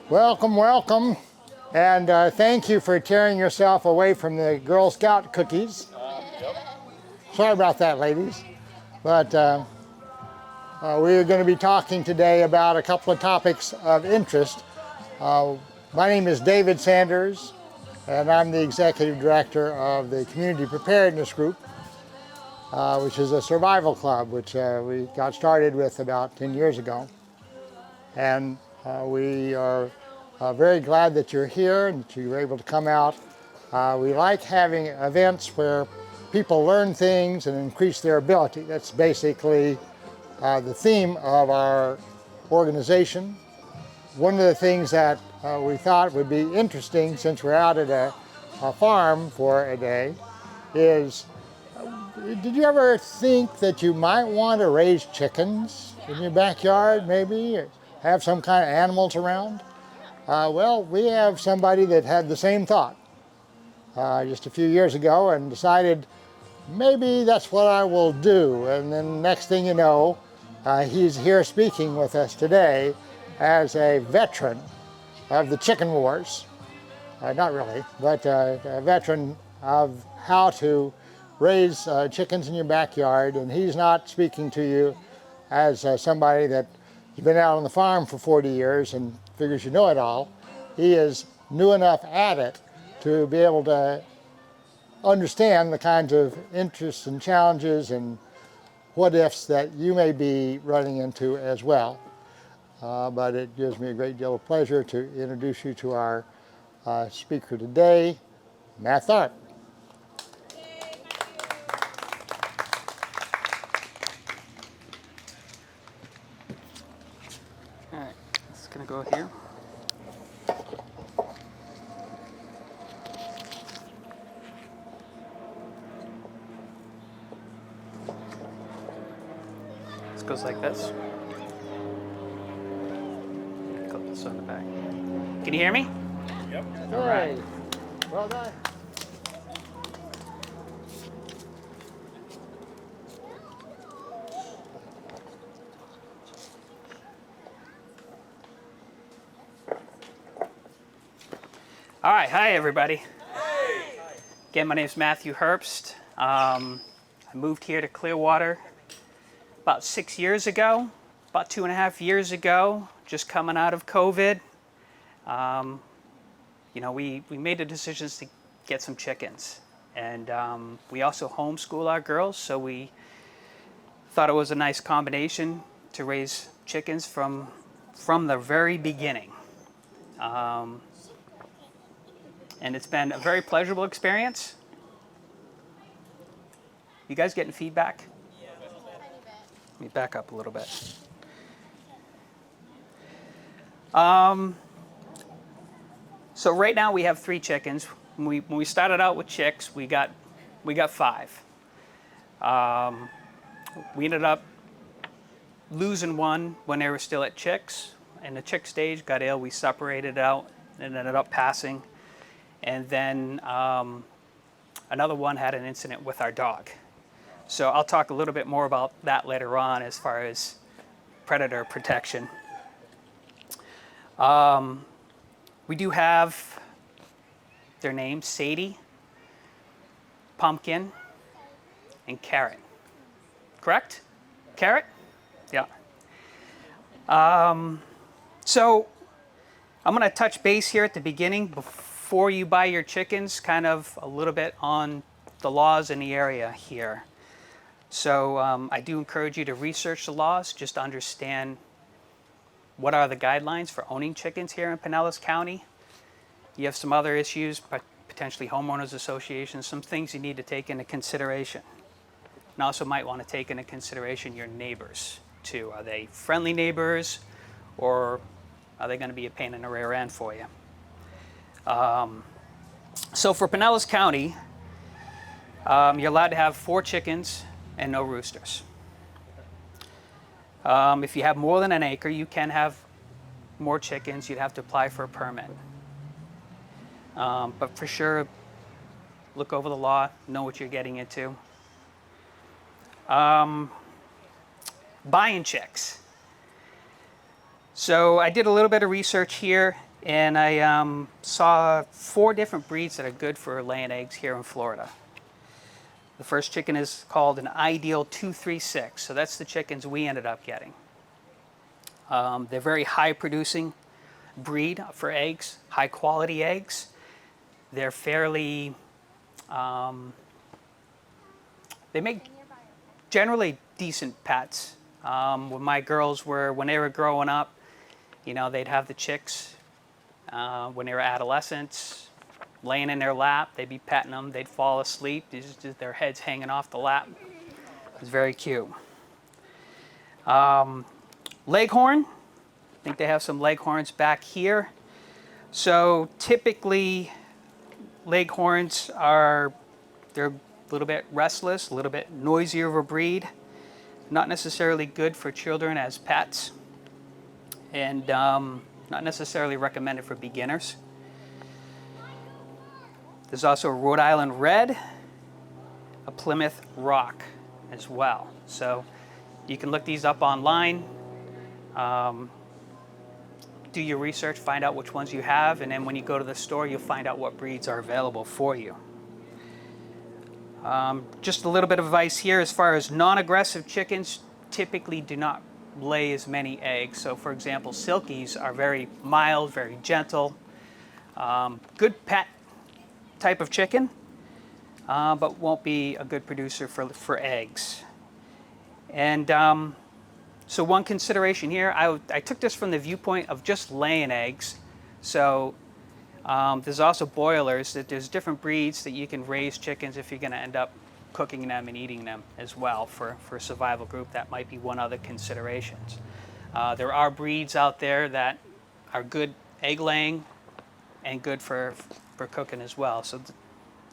Welcome, welcome, and thank you for tearing yourself away from the Girl Scout cookies. Sorry about that, ladies, but we're going to be talking today about a couple of topics of interest. My name is David Sanders, and I'm the Executive Director of the Community Preparedness Group, which is a survival club, which we got started with about 10 years ago. And we are very glad that you're here and that you were able to come out. We like having events where people learn things and increase their ability. That's basically the theme of our organization. One of the things that we thought would be interesting, since we're out at a farm for a day, is did you ever think that you might want to raise chickens in your backyard, maybe? Or have some kind of animals around? Well, we have somebody that had the same thought just a few years ago and decided maybe that's what I will do. And then next thing you know, he's here speaking with us today as a veteran of the chicken wars. Not really, but a veteran of how to raise chickens in your backyard. And he's not speaking to you as somebody that you've been out on the farm for 40 years and figures you know it all. He is new enough at it to be able to understand the kinds of interests and challenges and what ifs that you may be running into as well. But it gives me a great deal of pleasure to introduce you to our speaker today, Matt Tharp. All right, it's gonna go here. This goes like this. Clip this on the back. Can you hear me? Yep. All right. Well done. All right, hi everybody. Again, my name is Matthew Herbst. I moved here to Clearwater about 6 years ago, about 2.5 years ago, just coming out of COVID. You know, we made the decisions to get some chickens, and we also homeschool our girls, so we thought it was a nice combination to raise chickens from the very beginning. And it's been a very pleasurable experience. You guys getting feedback? Yeah, a little bit. Let me back up a little bit. So right now we have 3 chickens. When we started out with chicks, we got 5. We ended up losing one when they were still at chicks. And the chick stage got ill. We separated out and ended up passing. And then another one had an incident with our dog. So I'll talk a little bit more about that later on as far as predator protection. We do have their names: Sadie, Pumpkin, and Carrot. Correct? Carrot? Yeah. So I'm going to touch base here at the beginning before you buy your chickens, kind of a little bit on the laws in the area here. So I do encourage you to research the laws, just to understand what are the guidelines for owning chickens here in Pinellas County. You have some other issues, but potentially homeowners associations, some things you need to take into consideration. And also might want to take into consideration your neighbors too. Are they friendly neighbors, or are they going to be a pain in the rear end for you? So for Pinellas County, you're allowed to have 4 chickens and no roosters. If you have more than an acre, you can have more chickens. You'd have to apply for a permit. But for sure, look over the law, know what you're getting into. Buying chicks. So I did a little bit of research here. And I saw 4 different breeds that are good for laying eggs here in Florida. The first chicken is called an Ideal 236, so that's the chickens we ended up getting. They're very high producing breed for eggs, high quality eggs. They're fairly, they make generally decent pets. When my girls when they were growing up, you know, they'd have the chicks when they were adolescents, laying in their lap. They'd be petting them. They'd fall asleep. Just their heads hanging off the lap. It was very cute. Leghorn. I think they have some leghorns back here. So typically, leghorns they're a little bit restless, a little bit noisier of a breed. Not necessarily good for children as pets, and not necessarily recommended for beginners. There's also a Rhode Island Red, a Plymouth Rock as well. So you can look these up online, do your research, find out which ones you have, and then when you go to the store, you'll find out what breeds are available for you. Just a little bit of advice here as far as non-aggressive chickens typically do not lay as many eggs. So for example, silkies are very mild, very gentle, good pet type of chicken, but won't be a good producer for eggs. And so one consideration here, I took this from the viewpoint of just laying eggs. So there's also boilers, that there's different breeds that you can raise chickens if you're going to end up cooking them and eating them as well for a survival group. That might be one other considerations. There are breeds out there that are good egg laying and good for cooking as well. So you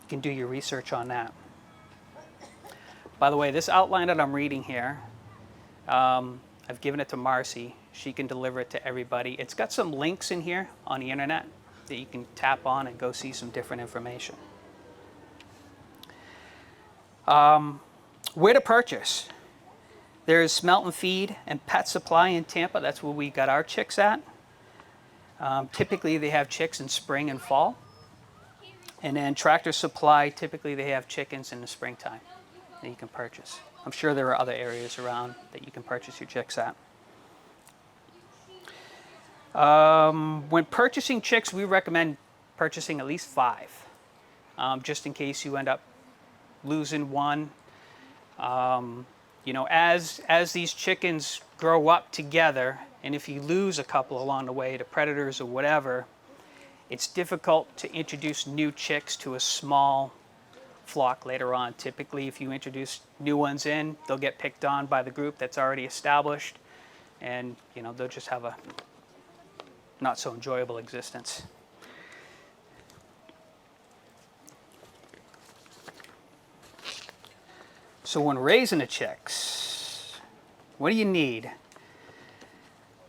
can do your research on that. By the way, this outline that I'm reading here, I've given it to Marcy. She can deliver it to everybody. It's got some links in here on the internet that you can tap on and go see some different information. Where to purchase? There's Smelt and Feed and Pet Supply in Tampa. That's where we got our chicks at. Typically they have chicks in spring and fall. And then Tractor Supply, typically they have chickens in the springtime that you can purchase. I'm sure there are other areas around that you can purchase your chicks at. When purchasing chicks, we recommend purchasing at least 5, just in case you end up losing one. You know, as these chickens grow up together, and if you lose a couple along the way to predators or whatever, it's difficult to introduce new chicks to a small flock later on. Typically, if you introduce new ones in, they'll get picked on by the group that's already established, and you know, they'll just have a not so enjoyable existence. So when raising the chicks, what do you need?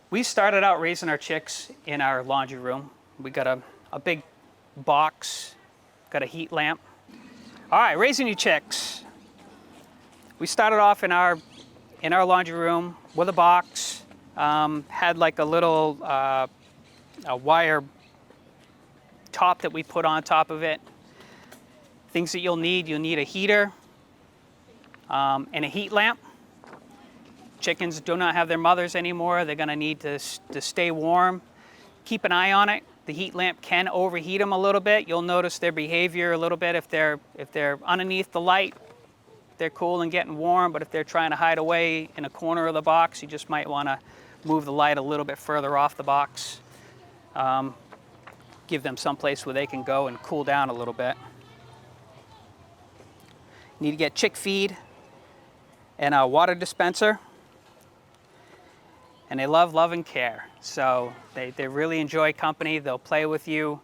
We started out raising our chicks in our laundry room. We got a big box, got a heat lamp. All right, raising your chicks. We started off in our laundry room with a box, had like a little a wire top that we put on top of it. Things that you'll need a heater and a heat lamp. Chickens do not have their mothers anymore. They're going to need to stay warm. Keep an eye on it. The heat lamp can overheat them a little bit. You'll notice their behavior a little bit if they're underneath the light. They're cool and getting warm, but if they're trying to hide away in a corner of the box, you just might want to move the light a little bit further off the box. Give them someplace where they can go and cool down a little bit. You need to get chick feed and a water dispenser. And they love and care. So they really enjoy company. They'll play with you.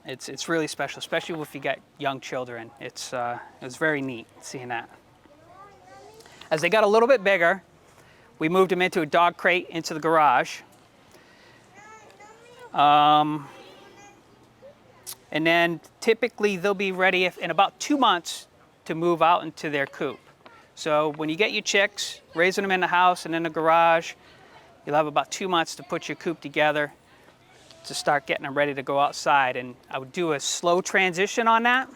It's really special, especially if you got young children. It's very neat seeing that. As they got a little bit bigger, we moved them into a dog crate into the garage. And then typically they'll be ready in about 2 months to move out into their coop. So when you get your chicks, raising them in the house and in the garage, You'll have about 2 months to put your coop together to start getting them ready to go outside. And I would do a slow transition on that.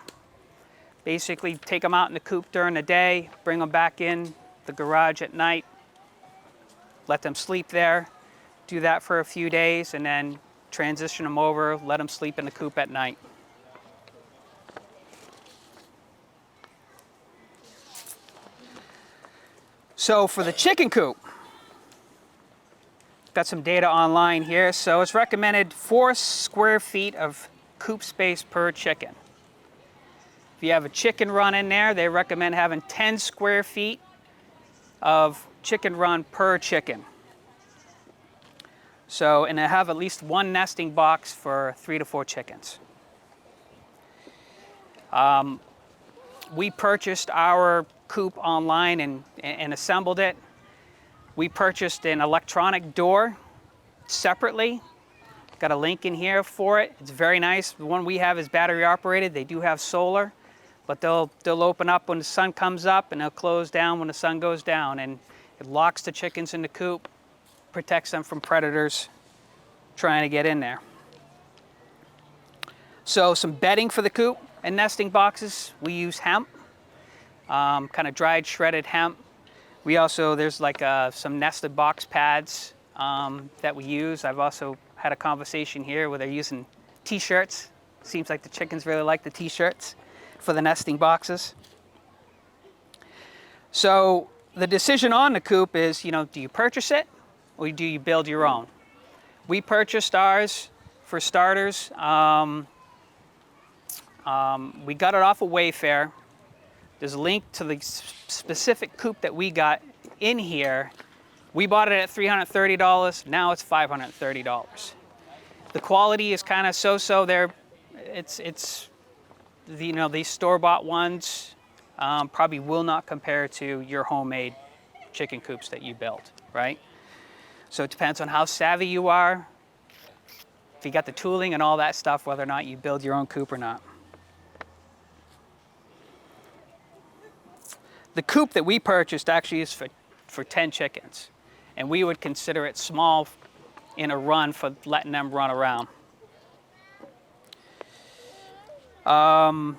Basically take them out in the coop during the day, bring them back in the garage at night, let them sleep there, do that for a few days, and then transition them over, let them sleep in the coop at night. So for the chicken coop, got some data online here. So it's recommended 4 square feet of coop space per chicken. If you have a chicken run in there, they recommend having 10 square feet of chicken run per chicken. So, and I have at least 1 nesting box for 3 to 4 chickens. We purchased our coop online and assembled it. We purchased an electronic door separately. Got a link in here for it. It's very nice. The one we have is battery operated. They do have solar, but they'll open up when the sun comes up and they'll close down when the sun goes down. And it locks the chickens in the coop, protects them from predators trying to get in there. So some bedding for the coop and nesting boxes. We use hemp, kind of dried shredded hemp. We also, there's like some nested box pads that we use. I've also had a conversation here where they're using t-shirts. Seems like the chickens really like the t-shirts for the nesting boxes. So the decision on the coop is, you know, do you purchase it or do you build your own? We purchased ours for starters. We got it off of Wayfair. There's a link to the specific coop that we got in here. We bought it at $330. Now it's $530. The quality is kind of so-so. It's you know, these store-bought ones probably will not compare to your homemade chicken coops that you build, right? So it depends on how savvy you are, if you got the tooling and all that stuff, whether or not you build your own coop or not. The coop that we purchased actually is for 10 chickens, and we would consider it small in a run for letting them run around. One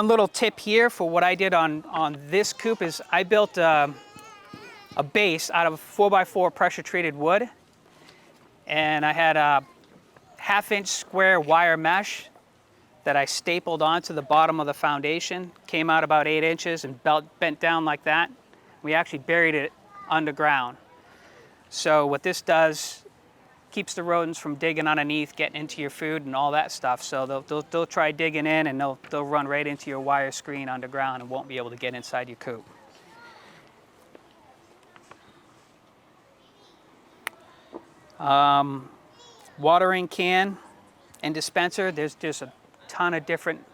little tip here for what I did on this coop is I built a base out of 4x4 pressure treated wood, and I had a 1/2-inch square wire mesh that I stapled onto the bottom of the foundation. Came out about 8 inches and bent down like that. We actually buried it underground. So what this does, keeps the rodents from digging underneath, getting into your food and all that stuff. So they'll try digging in and they'll run right into your wire screen underground and won't be able to get inside your coop. Watering can and dispenser. There's a ton of different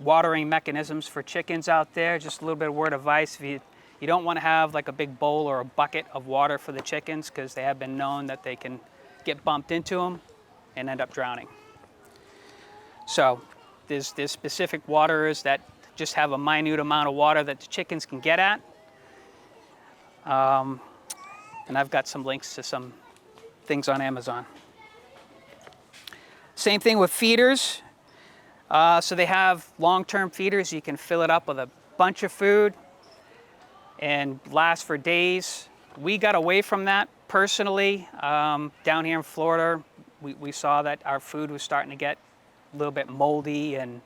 watering mechanisms for chickens out there. Just a little bit of word of advice. If you don't want to have like a big bowl or a bucket of water for the chickens, because they have been known that they can get bumped into them and end up drowning. So there's specific waterers that just have a minute amount of water that the chickens can get at. And I've got some links to some things on Amazon. Same thing with feeders. So they have long-term feeders. You can fill it up with a bunch of food and last for days. We got away from that personally. Down here in Florida, we saw that our food was starting to get a little bit moldy, and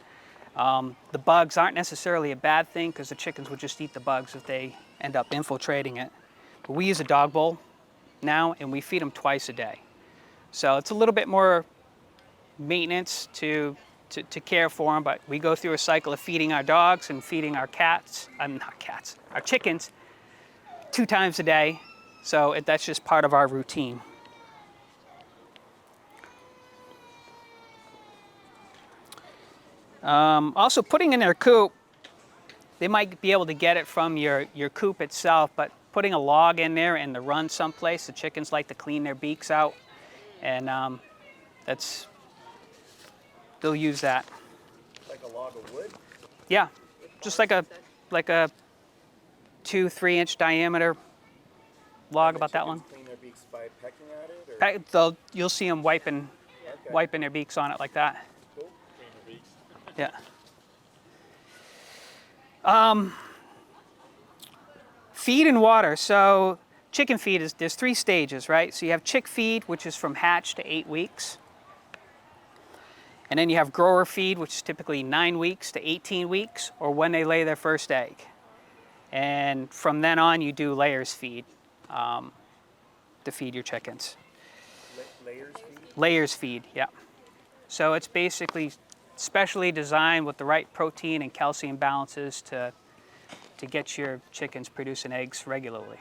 the bugs aren't necessarily a bad thing because the chickens would just eat the bugs if they end up infiltrating it. But we use a dog bowl now, and we feed them twice a day. So it's a little bit more maintenance to care for them, but we go through a cycle of feeding our dogs and feeding our our chickens 2 times a day. So that's just part of our routine. Also, putting in their coop, they might be able to get it from your coop itself, but putting a log in there and the run someplace, the chickens like to clean their beaks out, and they'll use that. Like a log of wood? Yeah, just like a 2-3 inch diameter log And the about that chickens long. clean their beaks by pecking at it, or? You'll see them wiping their beaks on it like that. Cool. Yeah. Feed and water. So chicken feed there's 3 stages, right? So you have chick feed, which is from hatch to 8 weeks. And then you have grower feed, which is typically 9 weeks to 18 weeks, or when they lay their first egg. And from then on, you do layers feed to feed your chickens. Layers feed? Layers feed, yeah. So it's basically specially designed with the right protein and calcium balances to get your chickens producing eggs regularly.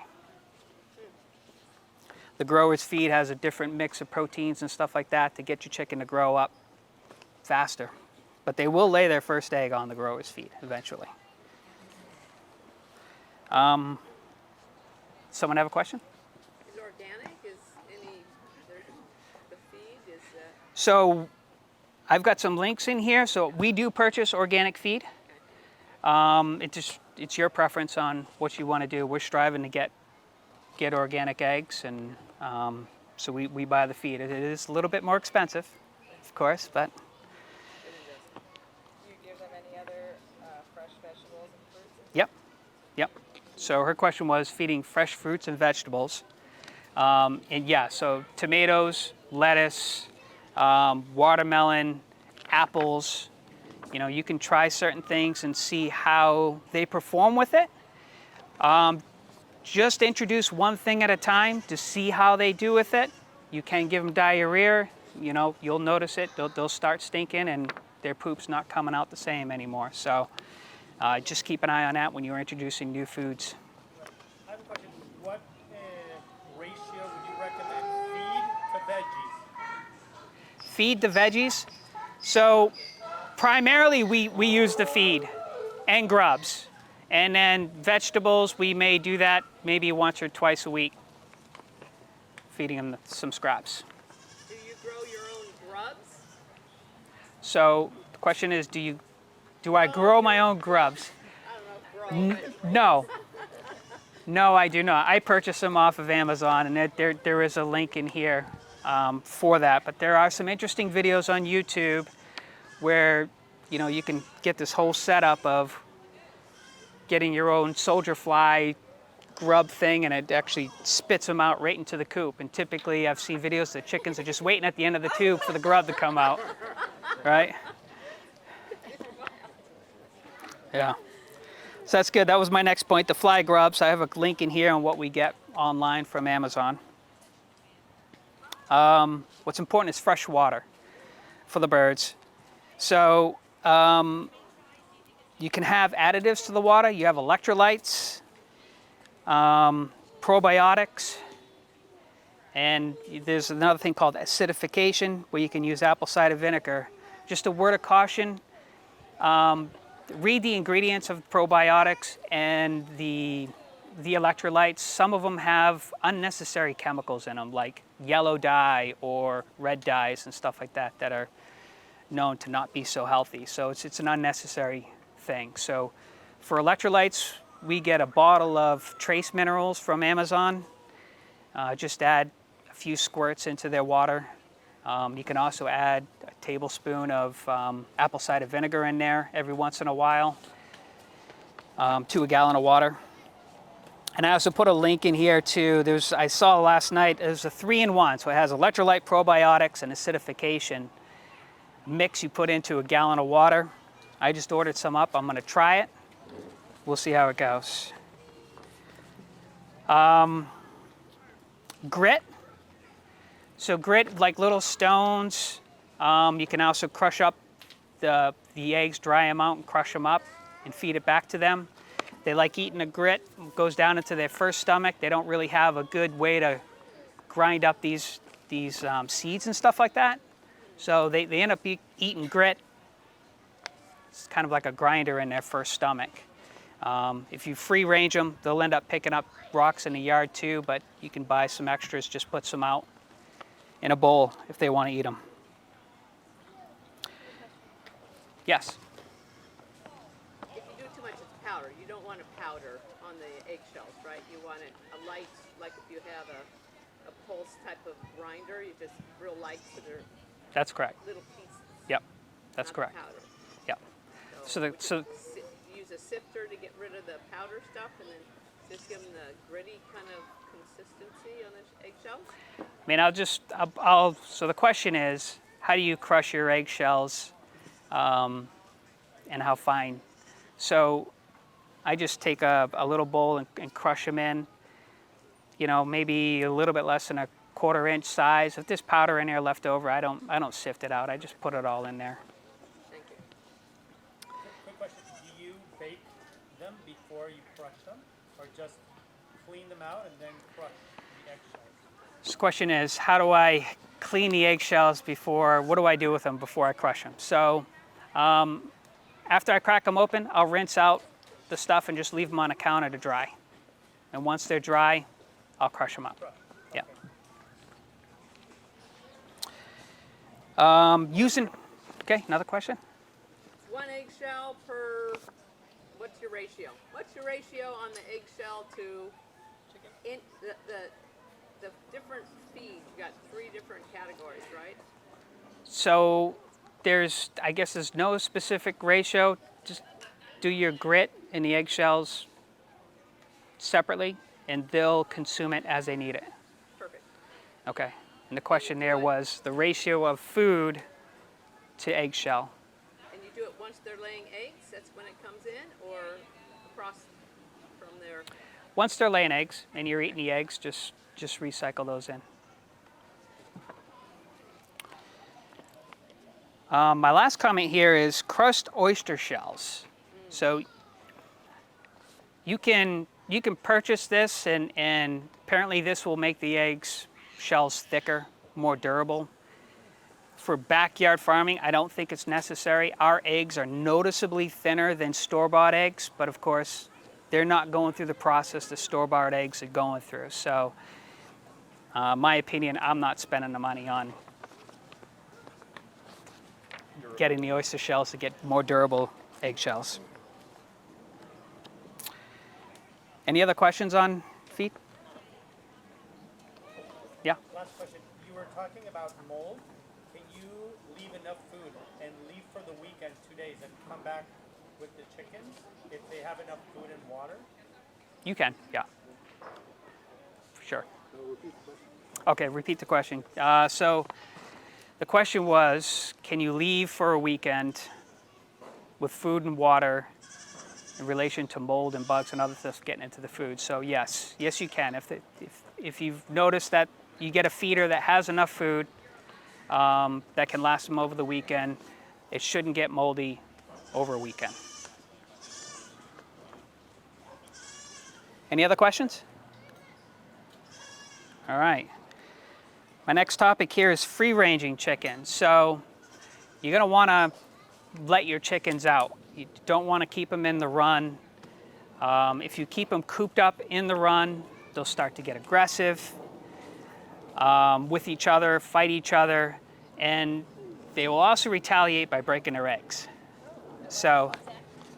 The grower's feed has a different mix of proteins and stuff like that to get your chicken to grow up faster. But they will lay their first egg on the grower's feed eventually. Someone have a question? Is organic? Is the feed? Is So I've got some links in here. So we do purchase organic feed. It's your preference on what you want to do. We're striving to get organic eggs, and so we buy the feed. It is a little bit more expensive, of course, but do you give them any other fresh vegetables and fruits? yep. So her question was feeding fresh fruits and vegetables. And yeah, so tomatoes, lettuce, watermelon, apples. You know, you can try certain things and see how they perform with it. Just introduce one thing at a time to see how they do with it. You can give them diarrhea. You know, you'll notice it. They'll start stinking and their poop's not coming out the same anymore. So just keep an eye on that when you're introducing new foods. I have a question. What ratio would you recommend feed to veggies? Feed the veggies. So primarily we use the feed and grubs. And then vegetables, we may do that maybe once or twice a week, feeding them some scraps. Do you grow your own grubs? So the question is, do I grow my own grubs? I don't know, grow. No. No, I do not. I purchase them off of Amazon, and there is a link in here for that. But there are some interesting videos on YouTube where, you know, you can get this whole setup of getting your own soldier fly grub thing, and it actually spits them out right into the coop. And typically I've seen videos that chickens are just waiting at the end of the tube for the grub to come out, right? Yeah. So that's good. That was my next point, the fly grubs. I have a link in here on what we get online from Amazon. What's important is fresh water for the birds. So you can have additives to the water. You have electrolytes, probiotics, and there's another thing called acidification where you can use apple cider vinegar. Just a word of caution, read the ingredients of probiotics and the electrolytes. Some of them have unnecessary chemicals in them, like yellow dye or red dyes and stuff like that are known to not be so healthy. So it's an unnecessary thing. So for electrolytes, we get a bottle of trace minerals from Amazon. Just add a few squirts into their water. You can also add a tablespoon of apple cider vinegar in there every once in a while to a gallon of water. And I also put a link in here to, I saw last night, there's a 3-in-1. So it has electrolyte, probiotics, and acidification mix you put into a gallon of water. I just ordered some up. I'm going to try it. We'll see how it goes. Grit. So grit, like little stones. You can also crush up the eggs, dry them out and crush them up and feed it back to them. They like eating the grit. It goes down into their first stomach. They don't really have a good way to grind up these seeds and stuff like that. So they end up eating grit. It's kind of like a grinder in their first stomach. If you free range them, they'll end up picking up rocks in the yard too, but you can buy some extras, just put some out in a bowl if they want to eat them. Yes? If you do too much, it's powder. You don't want want a powder on the eggshells, right? You want it a light, like if you have a pulse type of grinder, you just real light so they're That's correct. little pieces. Yep, that's not correct. The powder. Yep. So would the you use a sifter to get rid of the powder stuff, and then just give them the gritty kind of consistency on the eggshells. I mean, so the question is, how do you crush your eggshells, and how fine? So I just take a little bowl and crush them in, you know, maybe a little bit less than a 1/4 inch size. If there's powder in there left over, I don't sift it out. I just put it all in there. Thank you. Quick question, do you bake them before you crush them? Or just clean them out and then crush the eggshells? So the question is, how do I clean the eggshells before, what do I do with them before I crush them? So after I crack them open, I'll rinse out the stuff and just leave them on a counter to dry. And once they're dry, I'll crush them up. Yeah. Okay, another question? One eggshell per, what's your ratio? What's your ratio on the eggshell to the different feed? You got 3 different categories, right? So I guess there's no specific ratio. Just do your grit in the eggshells separately, and they'll consume it as they need it. Perfect. Okay. And the question there was the ratio of food to eggshell. And you do it once they're laying eggs? That's when it comes in, or across from there? Once they're laying eggs and you're eating the eggs, just recycle those in. My last comment here is crushed oyster shells. So you can purchase this, and apparently this will make the eggs shells thicker, more durable. For backyard farming, I don't think it's necessary. Our eggs are noticeably thinner than store-bought eggs, but of course, they're not going through the process the store-bought eggs are going through. So, my opinion, I'm not spending the money on getting the oyster shells to get more durable eggshells. Any other questions on feed? Yeah. Last question, you were talking about mold. Can you leave enough food and leave for the weekend 2 days and come back with the chickens if they have enough food and water? You can, yeah. For sure. Okay, repeat the question. So the question was, can you leave for a weekend with food and water in relation to mold and bugs and other stuff getting into the food? So yes, you can. If you've noticed that you get a feeder that has enough food that can last them over the weekend, it shouldn't get moldy over a weekend. Any other questions? All right. My next topic here is free-ranging chickens. So you're going to want to let your chickens out. You don't want to keep them in the run. If you keep them cooped up in the run, they'll start to get aggressive with each other, fight each other, and they will also retaliate by breaking their eggs. So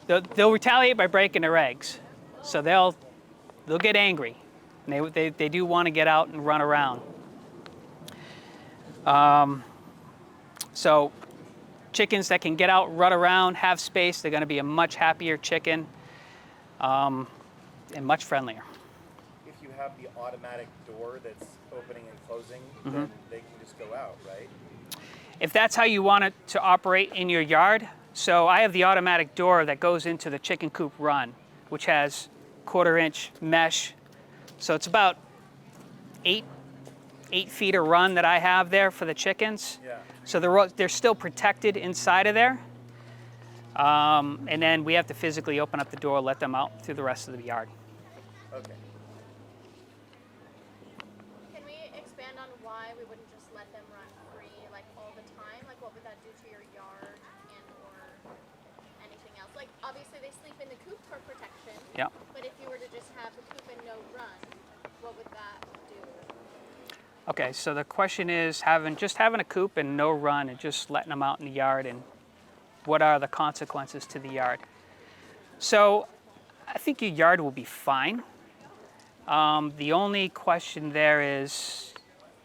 they'll retaliate by breaking their eggs. So they'll get angry. And they do want to get out and run around. So chickens that can get out, run around, have space, they're going to be a much happier chicken and much friendlier. If you have the automatic door that's opening and closing, then they can just go out, right? If that's how you want it to operate in your yard, so I have the automatic door that goes into the chicken coop run, which has 1/4 inch mesh. So it's about 8 feet of run that I have there for the chickens. Yeah. So they're still protected inside of there. And then we have to physically open up the door, let them out through the rest of the yard. Okay. Can we expand on why we wouldn't just let them run free like all the time? Like what would that do to your yard and or anything else? Like obviously they sleep in the coop for protection. Yeah. But if you were to just have the coop and no run, what would that do? Okay, so the question is just having a coop and no run and just letting them out in the yard, and what are the consequences to the yard? So I think your yard will be fine. The only question there is,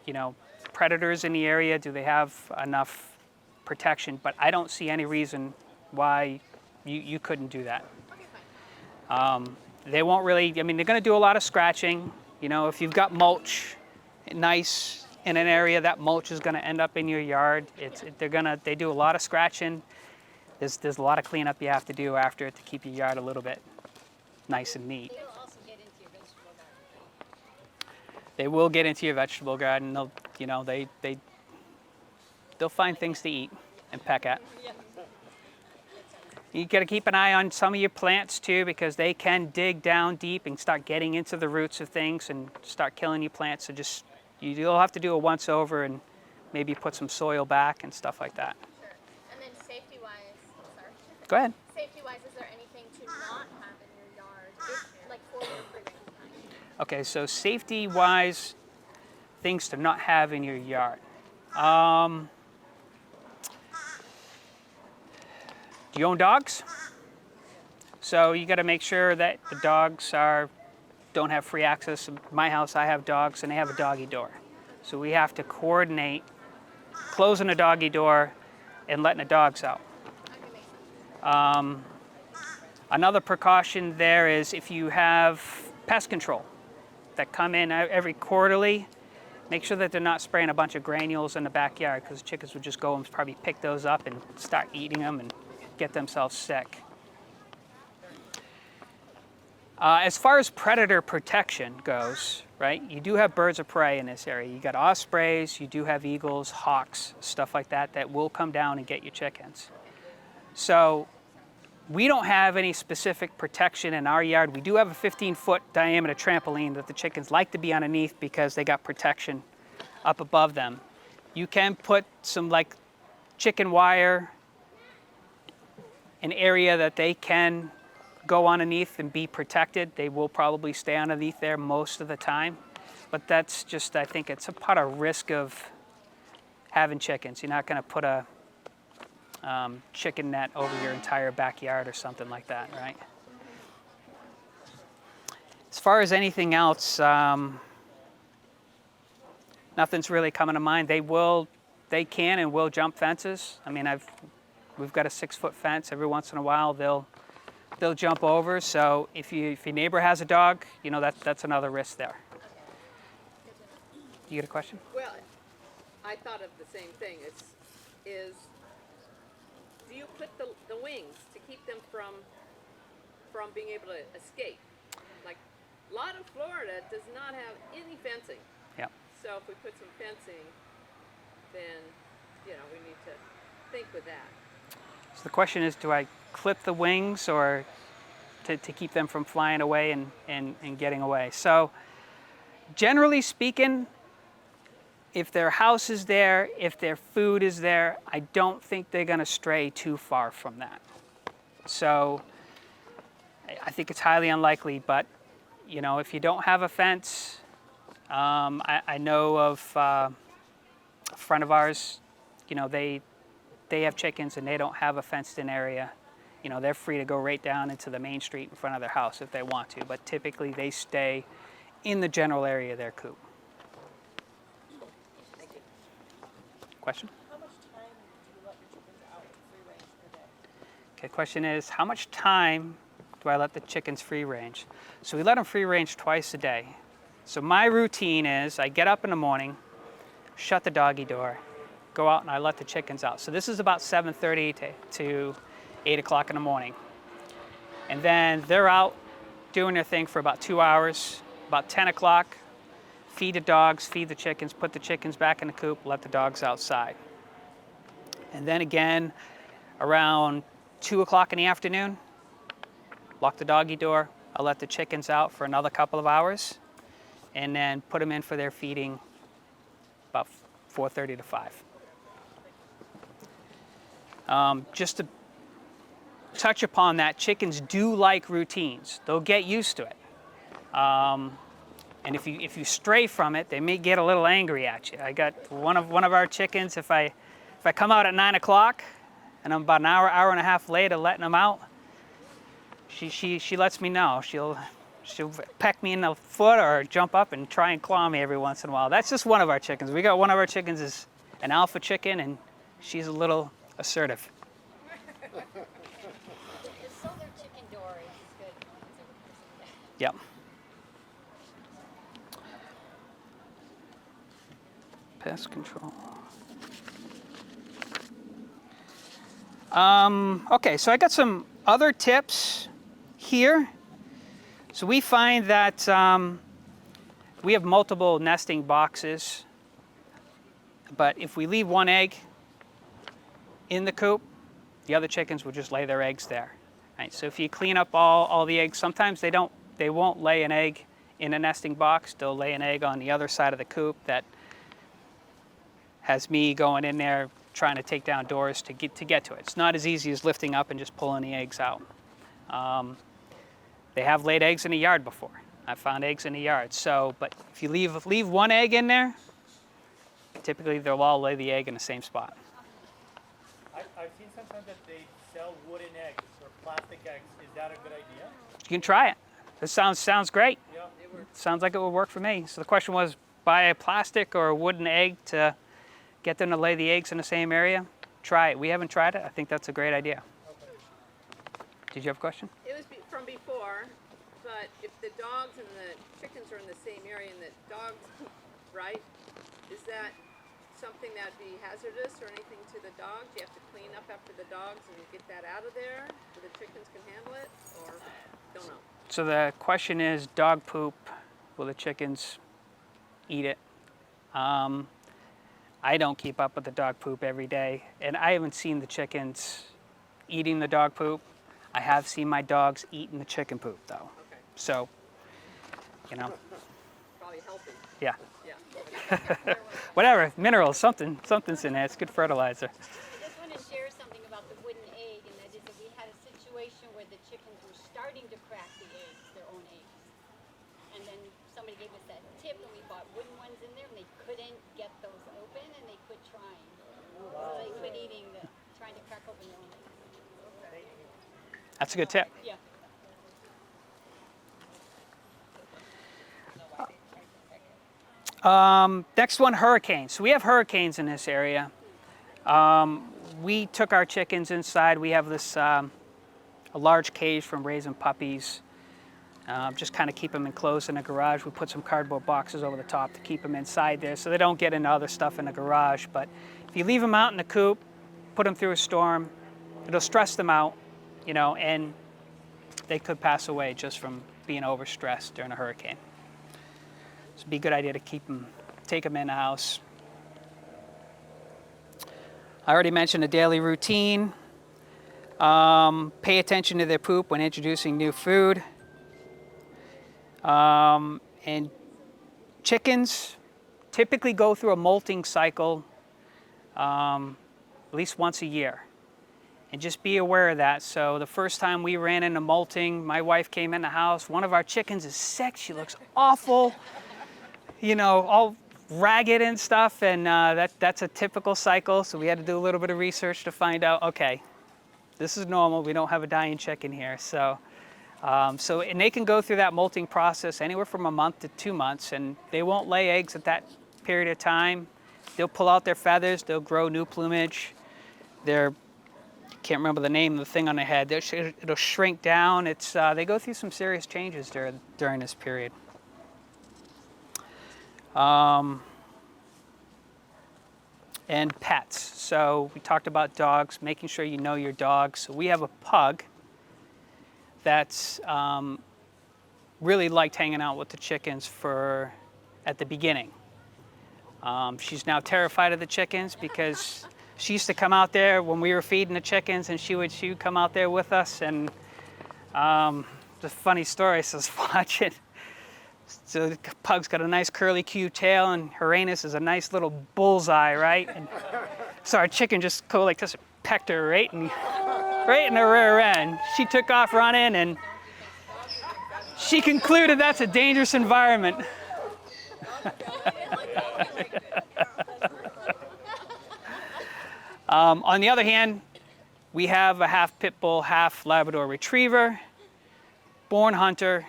you know, predators in the area, do they have enough protection? But I don't see any reason why you couldn't do that. Okay, fine. They won't really, I mean, they're going to do a lot of scratching. You know, if you've got mulch nice in an area, that mulch is going to end up in your yard. They do a lot of scratching. There's a lot of cleanup you have to do after it to keep your yard a little bit nice and neat. They'll also get into your vegetable garden. They will get into your vegetable garden. They'll, you know, they'll find things to eat and peck at. You got to keep an eye on some of your plants too, because they can dig down deep and start getting into the roots of things and start killing your plants. So just you'll have to do a once over and maybe put some soil back and stuff like that. Sure. And then safety-wise, sorry. Go ahead. Safety-wise, is there anything to not have in your yard, like for your free range time? Okay, so safety-wise, things to not have in your yard. Do you own dogs? So you got to make sure that the dogs don't have free access. In my house, I have dogs, and they have a doggy door. So we have to coordinate closing the doggy door and letting the dogs out. Another precaution there is if you have pest control that come in every quarterly, make sure that they're not spraying a bunch of granules in the backyard, because chickens would just go and probably pick those up and start eating them and get themselves sick. As far as predator protection goes, right, you do have birds of prey in this area. You got ospreys, you do have eagles, hawks, stuff like that that will come down and get your chickens. So we don't have any specific protection in our yard. We do have a 15-foot diameter trampoline that the chickens like to be underneath because they got protection up above them. You can put some like chicken wire, an area that they can go underneath and be protected. They will probably stay underneath there most of the time. But that's just, I think it's a part of risk of having chickens. You're not going to put a chicken net over your entire backyard or something like that, right? As far as anything else, nothing's really coming to mind. They can and will jump fences. I mean, we've got a 6-foot fence. Every once in a while, they'll jump over. So if your neighbor has a dog, you know that's another risk there. You get a question? Well, I thought of the same thing. Is do you put the wings to keep them from being able to escape? Like a lot of Florida does not have any fencing. Yeah. So if we put some fencing, then we need to think with that. So the question is, do I clip the wings or to keep them from flying away and getting away? So generally speaking, if their house is there, if their food is there, I don't think they're going to stray too far from that. So I think it's highly unlikely, but if you don't have a fence, I know of a friend of ours, they have chickens and they don't have a fenced-in area. They're free to go right down into the main street in front of their house if they want to, but typically they stay in the general area of their coop. Question? How much time do you let your chickens out free range per day? Okay, question is, how much time do I let the chickens free range? So we let them free range twice a day. So my routine is I get up in the morning, shut the doggy door, go out and I let the chickens out. So this is about 7:30 to 8 o'clock in the morning. And then they're out doing their thing for about 2 hours. About 10 o'clock, feed the dogs, feed the chickens, put the chickens back in the coop, let the dogs outside. And then again, around 2 o'clock in the afternoon, lock the doggy door, I'll let the chickens out for another couple of hours, and then put them in for their feeding about 4:30 to 5. Just to touch upon that, chickens do like routines. They'll get used to it. And if you stray from it, they may get a little angry at you. I got one of our chickens, if I come out at 9 o'clock and I'm about an hour and a half later letting them out, she lets me know. She'll peck me in the foot or jump up and try and claw me every once in a while. That's just one of our chickens. We got one of our chickens is an alpha chicken, and she's a little assertive. It's so their chicken Dory. It's good. Yep. Pest control. Okay, so I got some other tips here. So we find that we have multiple nesting boxes, but if we leave one egg in the coop, the other chickens will just lay their eggs there. Right? So if you clean up all the eggs, sometimes they won't lay an egg in a nesting box. They'll lay an egg on the other side of the coop that has me going in there trying to take down doors to get to it. It's not as easy as lifting up and just pulling the eggs out. They have laid eggs in the yard before. I've found eggs in the yard. So, but if you leave one egg in there, typically they'll all lay the egg in the same spot. I've seen sometimes that they sell wooden eggs or plastic eggs. Is that a good idea? You can try it. This sounds great. Yeah. Sounds like it would work for me. So the question was, buy a plastic or a wooden egg to get them to lay the eggs in the same area? Try it. We haven't tried it. I think that's a great idea. Okay. Did you have a question? It was from before, but if the dogs and the chickens are in the same area and the dogs poop, right? Is that something that'd be hazardous or anything to the dogs? You have to clean up after the dogs and get that out of there so the chickens can handle it, or don't know? So the question is, dog poop, will the chickens eat it? I don't keep up with the dog poop every day, and I haven't seen the chickens eating the dog poop. I have seen my dogs eating the chicken poop, though. Okay. So, you know, Probably healthy. yeah. Yeah. Whatever, minerals, something's in there. It's good fertilizer. I just want to share something about the wooden egg, and that is that we had a situation where the chickens were starting to crack the eggs, their own eggs. And then somebody gave us that tip, and we bought wooden ones in there, and they couldn't get those open, and they quit trying. So they quit trying to crack open their own eggs. That's a good tip. Yeah. Next one, hurricanes. So we have hurricanes in this area. We took our chickens inside. We have this a large cage from raising puppies. Just kind of keep them enclosed in a garage. We put some cardboard boxes over the top to keep them inside there so they don't get into other stuff in the garage. But if you leave them out in the coop, put them through a storm, it'll stress them out, you know, and they could pass away just from being overstressed during a hurricane. So it'd be a good idea to take them in the house. I already mentioned a daily routine. Pay attention to their poop when introducing new food. And chickens typically go through a molting cycle at least once a year. And just be aware of that. So the first time we ran into molting, my wife came in the house. One of our chickens is sick. She looks awful, you know, all ragged and stuff. And that's a typical cycle. So we had to do a little bit of research to find out, okay, this is normal. We don't have a dying chicken here. So, and they can go through that molting process anywhere from a month to 2 months. And they won't lay eggs at that period of time. They'll pull out their feathers. They'll grow new plumage. Can't remember the name of the thing on their head. It'll shrink down. They go through some serious changes during this period. And pets. So we talked about dogs, making sure you know your dogs. So we have a pug that's really liked hanging out with the chickens at the beginning. She's now terrified of the chickens because she used to come out there when we were feeding the chickens, and she would come out there with us. And the funny story, so watch it. So the pug's got a nice curly Q tail, and her anus is a nice little bullseye, right? And so our chicken just go like this, pecked her right in the rear end. She took off running, and she concluded that's a dangerous environment. On the other hand, we have a half pit bull, half Labrador retriever. born hunter,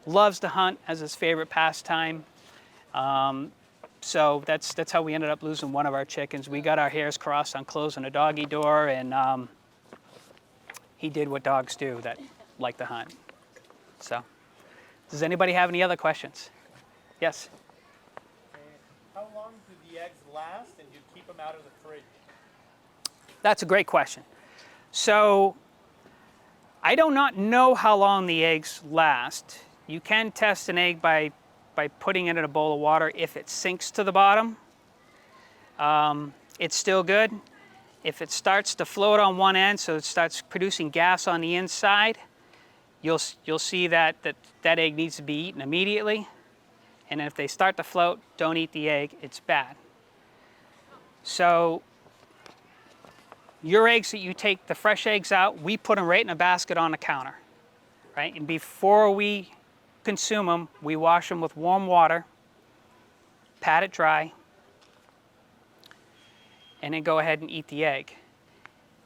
loves to hunt as his favorite pastime. So that's how we ended up losing one of our chickens. We got our hairs crossed on closing a doggy door, and he did what dogs do that like to hunt. So, does anybody have any other questions? Yes? How long do the eggs last, and you keep them out of the fridge? That's a great question. So, I do not know how long the eggs last. You can test an egg by putting it in a bowl of water. If it sinks to the bottom, it's still good. If it starts to float on one end, so it starts producing gas on the inside, you'll see that egg needs to be eaten immediately. And if they start to float, don't eat the egg, it's bad. So your eggs that you take the fresh eggs out, we put them right in a basket on the counter, right? And before we consume them, we wash them with warm water, pat it dry, and then go ahead and eat the egg.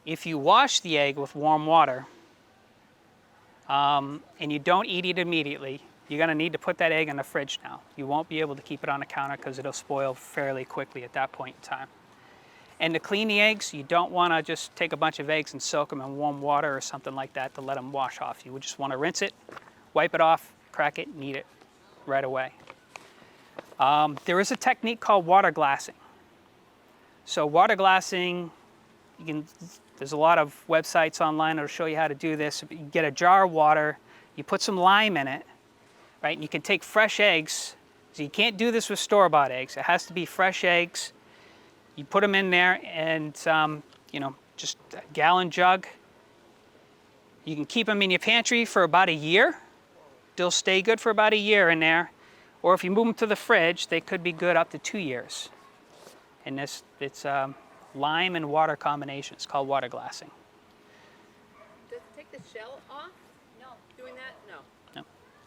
If you wash the egg with warm water and you don't eat it immediately, you're going to need to put that egg in the fridge now. You won't be able to keep it on the counter because it'll spoil fairly quickly at that point in time. And to clean the eggs, you don't want to just take a bunch of eggs and soak them in warm water or something like that to let them wash off. You would just want to rinse it, wipe it off, crack it, and eat it right away. There is a technique called water glassing. So water glassing, there's a lot of websites online that'll show you how to do this. You get a jar of water, you put some lime in it, right? And you can take fresh eggs. So you can't do this with store-bought eggs. It has to be fresh eggs. You put them in there and, just a gallon jug. You can keep them in your pantry for about a year. They'll stay good for about a year in there. Or if you move them to the fridge, they could be good up to 2 years. And it's lime and water combination. It's called water glassing. Does it take the shell off? No. Doing that? No. No.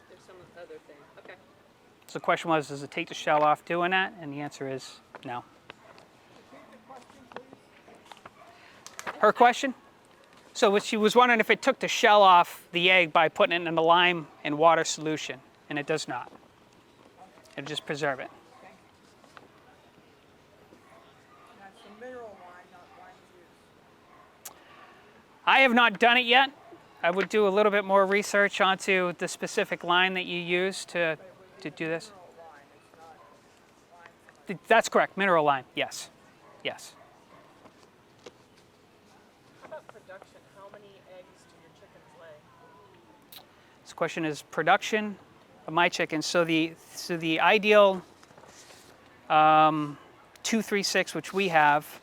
There's some other thing. Okay. So the question was, does it take the shell off doing that? And the answer is no. Her question? So what she was wondering if it took the shell off the egg by putting it in a lime and water solution, and it does not. It'll just preserve it. That's the mineral lime, not lime juice. I have not done it yet. I would do a little bit more research onto the specific lime that you use to do this. Mineral lime, it's not lime. That's correct, mineral lime, yes. Yes. How about production? How many eggs do your chickens lay? This question is production of my chickens. So the ideal 236, which we have,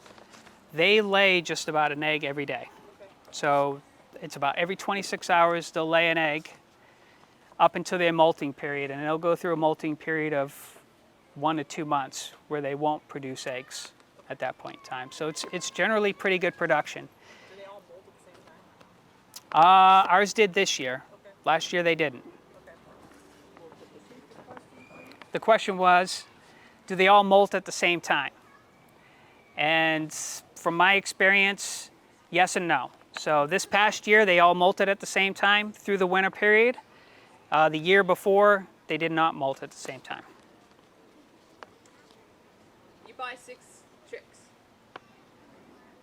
they lay just about an egg every day. So it's about every 26 hours they'll lay an egg up until their molting period, and they'll go through a molting period of 1 to 2 months where they won't produce eggs at that point in time. So it's generally pretty good production. Do they all molt at the same time? Ours did this year. Okay. Last year they didn't. Okay. The question was, do they all molt at the same time? And from my experience, yes and no. So this past year, they all molted at the same time through the winter period. The year before, they did not molt at the same time. You buy 6 chicks,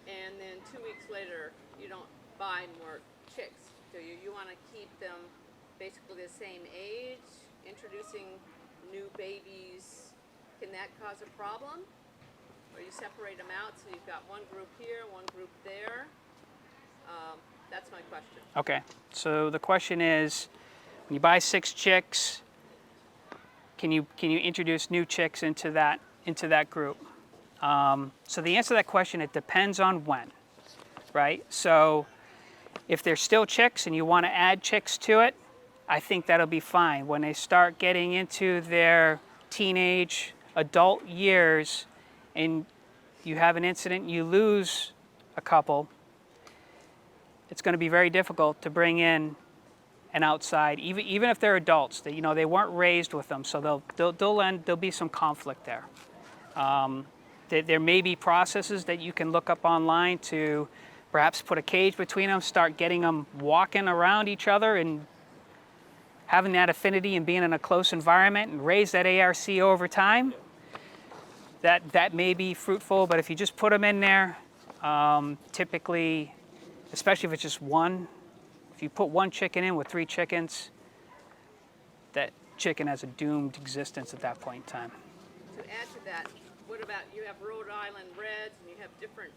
and then 2 weeks later, you don't buy more chicks, do you? You want to keep them basically the same age, introducing new babies. Can that cause a problem? Or you separate them out so you've got one group here, one group there? That's my question. Okay, so the question is, when you buy 6 chicks, can you introduce new chicks into that group? So the answer to that question, it depends on when, right? So if they're still chicks and you want to add chicks to it, I think that'll be fine. When they start getting into their teenage, adult years, and you have an incident, you lose a couple, it's going to be very difficult to bring in an outside, even if they're adults. They weren't raised with them, so there'll be some conflict there. There may be processes that you can look up online to perhaps put a cage between them, start getting them walking around each other, and having that affinity and being in a close environment and raise that ARC over time, that may be fruitful. But if you just put them in there, typically, especially if it's just one, if you put one chicken in with 3 chickens, that chicken has a doomed existence at that point in time. To add to that, what about you have Rhode Island Reds and you have different,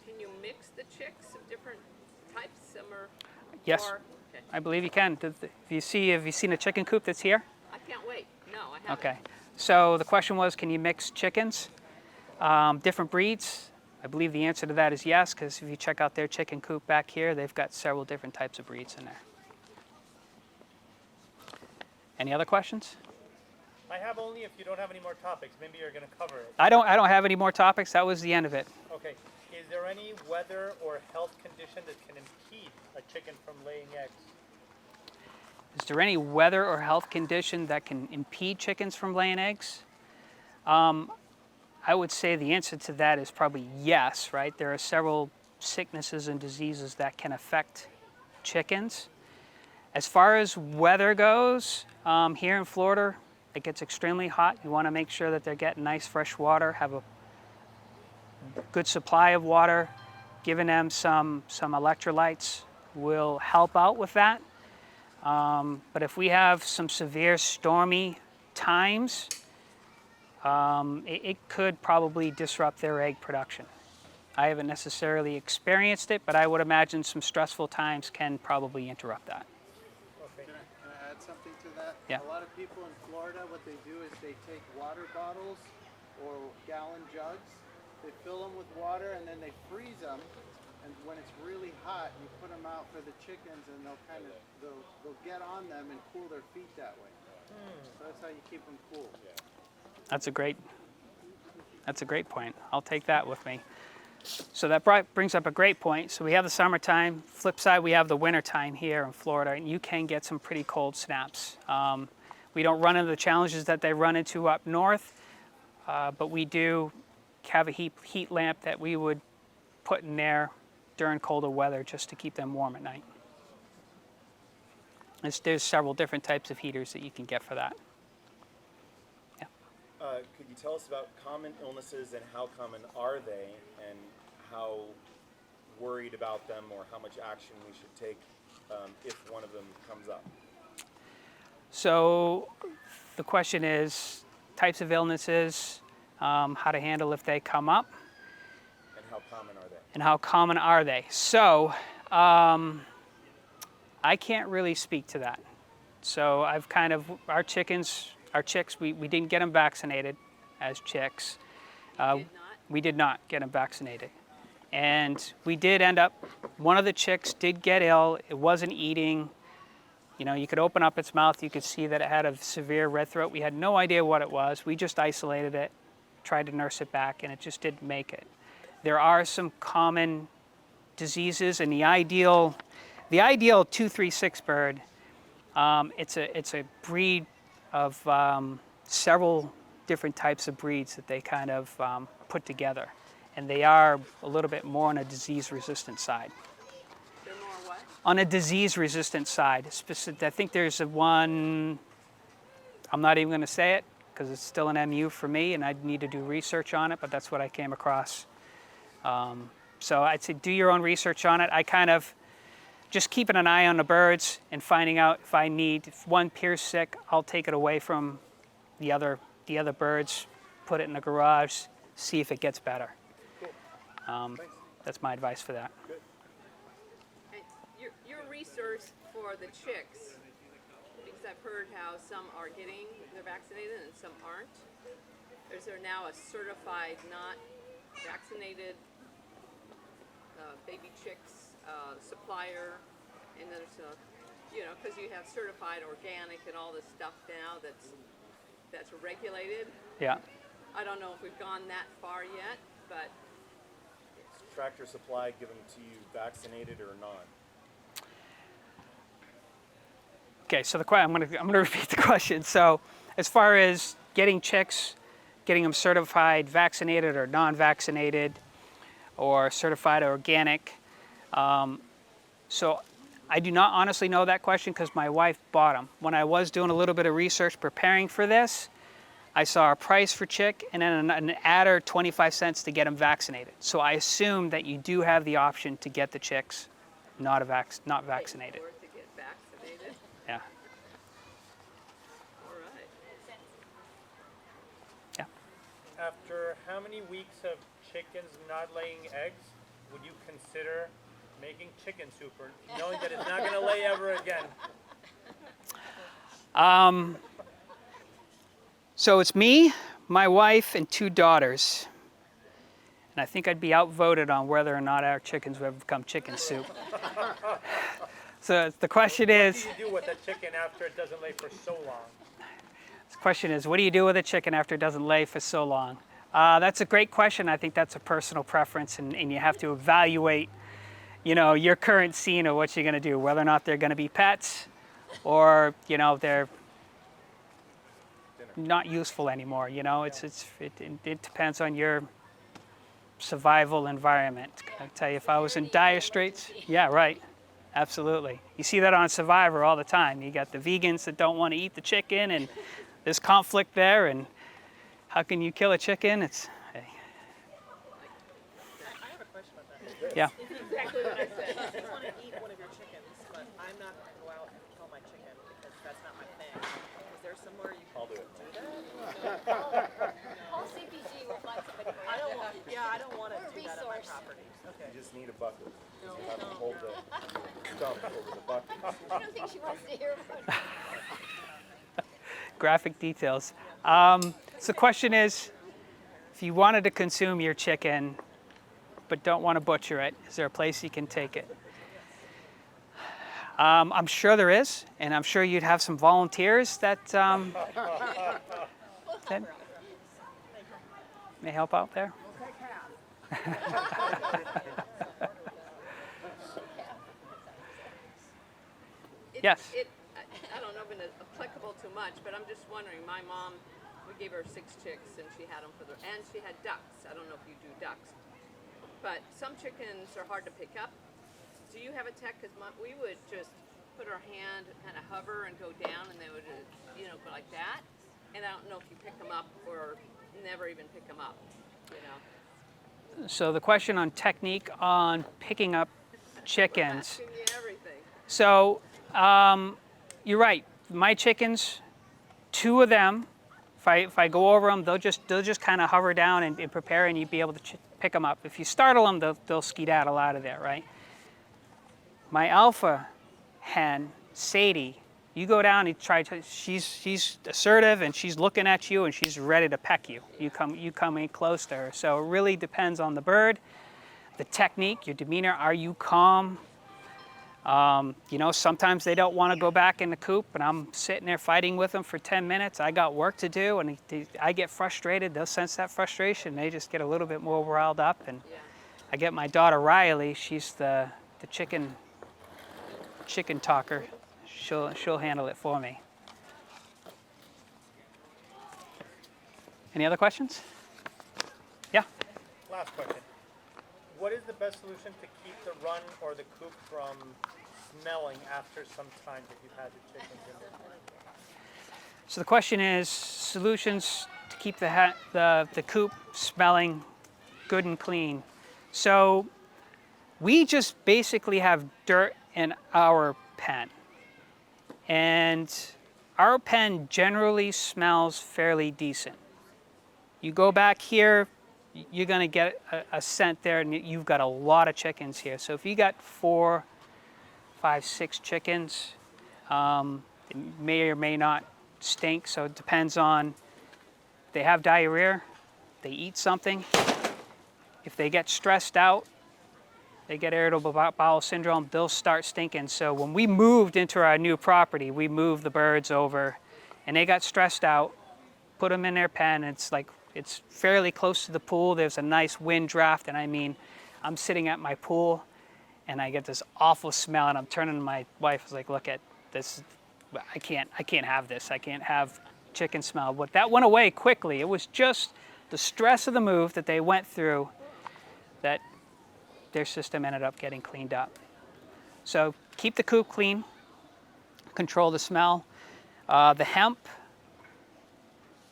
can you mix the chicks of different types? Some are Yes, or, okay. I believe you can. Have you seen a chicken coop that's here? I can't wait. No, I haven't. Okay. So the question was, can you mix chickens? Different breeds? I believe the answer to that is yes, because if you check out their chicken coop back here, they've got several different types of breeds in there. Any other questions? I have only if you don't have any more topics. Maybe you're going to cover it. I don't have any more topics. That was the end of it. Okay. Is there any weather or health condition that can impede a chicken from laying eggs? Is there any weather or health condition that can impede chickens from laying eggs? I would say the answer to that is probably yes, right? There are several sicknesses and diseases that can affect chickens. As far as weather goes, here in Florida, it gets extremely hot. You want to make sure that they're getting nice fresh water, have a good supply of water. Giving them some electrolytes will help out with that. But if we have some severe stormy times, it could probably disrupt their egg production. I haven't necessarily experienced it, but I would imagine some stressful times can probably interrupt that. Okay. Can I add something to that? Yeah. A lot of people in Florida, what they do is they take water bottles or gallon jugs, they fill them with water, and then they freeze them. And when it's really hot, you put them out for the chickens, and they'll get on them and cool their feet that way. So that's how you keep them cool. That's a great point. I'll take that with me. So that brings up a great point. So we have the summertime. Flip side, we have the wintertime here in Florida, and you can get some pretty cold snaps. We don't run into the challenges that they run into up north, but we do have a heat lamp that we would put in there during colder weather just to keep them warm at night. There's several different types of heaters that you can get for that. Yeah. Could you tell us about common illnesses and how common are they, and how worried about them or how much action we should take if one of them comes up? So the question is types of illnesses, how to handle if they come up. And how common are they? And how common are they? So I can't really speak to that. So our chicks, we didn't get them vaccinated as chicks. We did not get them vaccinated. And we did end up, one of the chicks did get ill. It wasn't eating. You know, you could open up its mouth, you could see that it had a severe red throat. We had no idea what it was. We just isolated it, tried to nurse it back, and it just didn't make it. There are some common diseases, and the ideal 236 bird, it's a breed of several different types of breeds that they kind of put together, and they are a little bit more on a disease-resistant side. They're more what? On a disease-resistant side, I think there's one. I'm not even going to say it because it's still an MU for me, and I'd need to do research on it. But that's what I came across. So I'd say do your own research on it. I kind of just keeping an eye on the birds and finding out if one appears sick, I'll take it away from the other birds, put it in the garage, see if it gets better. That's my advice for that. Good. And your research for the chicks, because I've heard how some are getting they're vaccinated and some aren't. Is there now a certified not vaccinated baby chicks supplier? And there's because you have certified organic and all this stuff now that's regulated. Yeah. I don't know if we've gone that far yet, but Tractor Supply give them to you vaccinated or not? Okay, so I'm going to repeat the question. So, as far as getting chicks, getting them certified, vaccinated or non-vaccinated, or certified organic, so I do not honestly know that question because my wife bought them. When I was doing a little bit of research preparing for this, I saw a price for chick and then an adder 25 cents to get them vaccinated. So I assume that you do have the option to get the chicks not vaccinated. Or to get vaccinated. Yeah. All right. Yeah. After how many weeks of chickens not laying eggs would you consider making chicken soup, or knowing that it's not going to lay ever again? So it's me, my wife, and 2 daughters. And I think I'd be outvoted on whether or not our chickens would ever become chicken soup. So the question is, What do you do with a chicken after it doesn't lay for so long? the question is, what do you do with a chicken after it doesn't lay for so long? That's a great question. I think that's a personal preference, and you have to evaluate, you know, your current scene of what you're going to do, whether or not they're going to be pets, or you know they're not useful anymore. You know, it depends on your survival environment. I tell you, if I was in dire straits, yeah, right, absolutely. You see that on Survivor all the time. You got the vegans that don't want to eat the chicken, and there's conflict there. And how can you kill a chicken? It's hey. I have a question about that. Yeah. Exactly what I said. I want to eat one of your chickens, but I'm not going to go out and kill my chicken because that's not my thing. Is there somewhere you can I'll do it. do that? Whole CPG will find somebody for I you. don't want. Yeah, I don't want to Or do that on my resource. property. Okay. You just need a bucket. So you have to hold the stump over the bucket. I don't think she wants to hear about it. Graphic details. So the question is, if you wanted to consume your chicken but don't want to butcher it, is there a place you can take it? I'm sure there is, and I'm sure you'd have some volunteers that may help out there. Yes. I don't know if it's applicable too much, but I'm just wondering, my mom, we gave her 6 chicks and she had them and she had ducks. I don't know if you do ducks. But some chickens are hard to pick up. Do you have a tech? Because we would just put our hand, kind of hover and go down, and they would, you know, go like that. And I don't know if you pick them up or never even pick them up, you know. So the question on technique on picking up chickens. Asking you everything. So you're right. My chickens, 2 of them, if I go over them, they'll just kind of hover down and prepare, and you'd be able to pick them up. If you startle them, they'll skedaddle out of there, right? My alpha hen, Sadie, you go down and try to. She's assertive and she's looking at you and she's ready to peck you. You come in close to her. So it really depends on the bird, the technique, your demeanor. Are you calm? You know, sometimes they don't want to go back in the coop, and I'm sitting there fighting with them for 10 minutes. I got work to do, and I get frustrated. They'll sense that frustration. They just get a little bit more riled up. And I get my daughter Riley. She's the chicken talker. She'll handle it for me. Any other questions? Yeah. Last question. What is the best solution to keep the run or the coop from smelling after some time that you've had the chickens in there? So the question is solutions to keep the coop smelling good and clean. So we just basically have dirt in our pen. And our pen generally smells fairly decent. You go back here, you're going to get a scent there, and you've got a lot of chickens here. So if you got 4, 5, 6 chickens, it may or may not stink. So it depends on, they have diarrhea, they eat something. If they get stressed out, they get irritable bowel syndrome, they'll start stinking. So when we moved into our new property, we moved the birds over, and they got stressed out, put them in their pen. It's fairly close to the pool. There's a nice wind draft, and I mean, I'm sitting at my pool, and I get this awful smell, and I'm turning to my wife. I was like, look at this. I can't have this. I can't have chicken smell. But that went away quickly. It was just the stress of the move that they went through that their system ended up getting cleaned up. So keep the coop clean, control the smell. The hemp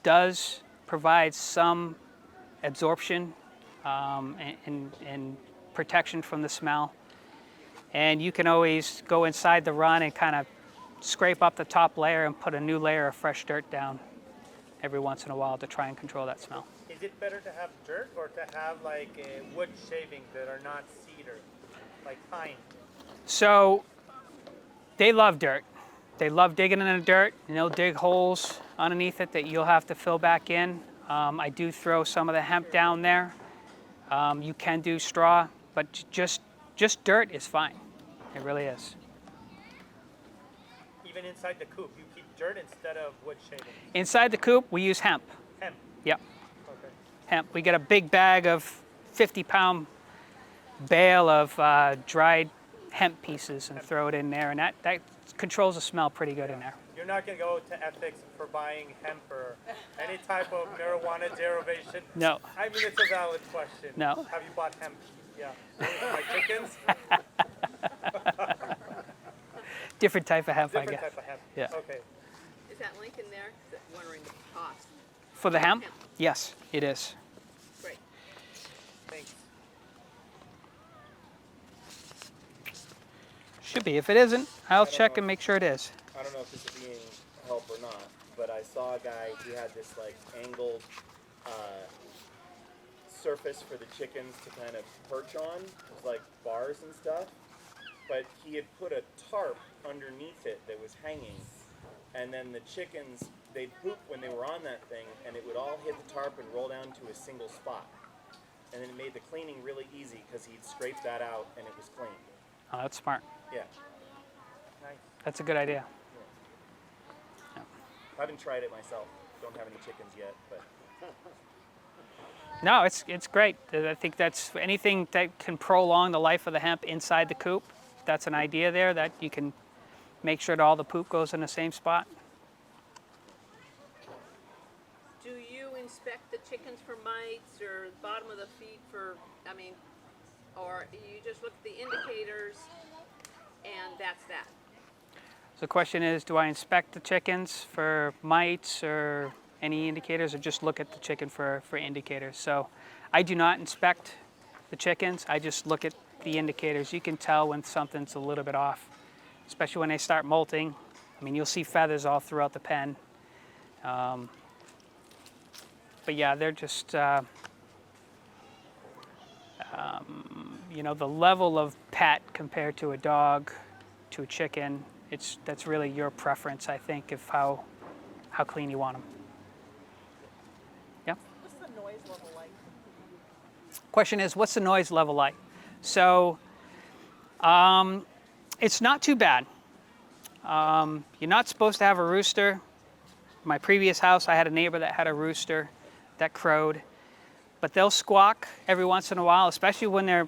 does provide some absorption and protection from the smell. And you can always go inside the run and kind of scrape up the top layer and put a new layer of fresh dirt down every once in a while to try and control that smell. Is it better to have dirt or to have like wood shavings that are not cedar, like pine? So they love dirt. They love digging in the dirt, and they'll dig holes underneath it that you'll have to fill back in. I do throw some of the hemp down there. You can do straw, but just dirt is fine. It really is. Even inside the coop, you keep dirt instead of wood shavings. Inside the coop, we use hemp. Hemp. Yep, Okay. hemp. We get a big bag of 50-pound bale of dried hemp pieces and throw it in there, and that controls the smell pretty good in there. You're not going to go to ethics for buying hemp or any type of marijuana derivation? No. I mean, it's a valid question. No. Have you bought hemp? Yeah. My chickens? Different type of hemp, I Different guess. type of hemp. Yeah. Okay. Is that link in there? Wondering the cost. For the hemp? Hemp. Yes, it is. Great. Thanks. Should be. If it isn't, I'll don't check know. and make sure it is. I don't know if this is being help or not, but I saw a guy, he had this like angled surface for the chickens to kind of perch on. It was like bars and stuff. But he had put a tarp underneath it that was hanging. And then the chickens, they'd poop when they were on that thing, and it would all hit the tarp and roll down to a single spot. And then it made the cleaning really easy because he'd scraped that out and it was clean. Oh, that's smart. Yeah. Nice. That's a good idea. I haven't tried it myself. Don't have any chickens yet, but No, it's great. I think that's anything that can prolong the life of the hemp inside the coop. That's an idea there, that you can make sure that all the poop goes in the same spot. Do you inspect the chickens for mites or the bottom of the feet for, or you just look at the indicators and that's that? So the question is, do I inspect the chickens for mites or any indicators, or just look at the chicken for indicators? So I do not inspect the chickens. I just look at the indicators. You can tell when something's a little bit off, especially when they start molting. I mean, you'll see feathers all throughout the pen. But yeah, they're just, the level of pet compared to a dog, to a chicken, that's really your preference, I think, of how clean you want them. Yeah? What's the noise level like? Question is, what's the noise level like? So, it's not too bad. You're not supposed to have a rooster. My previous house, I had a neighbor that had a rooster that crowed, but they'll squawk every once in a while, especially when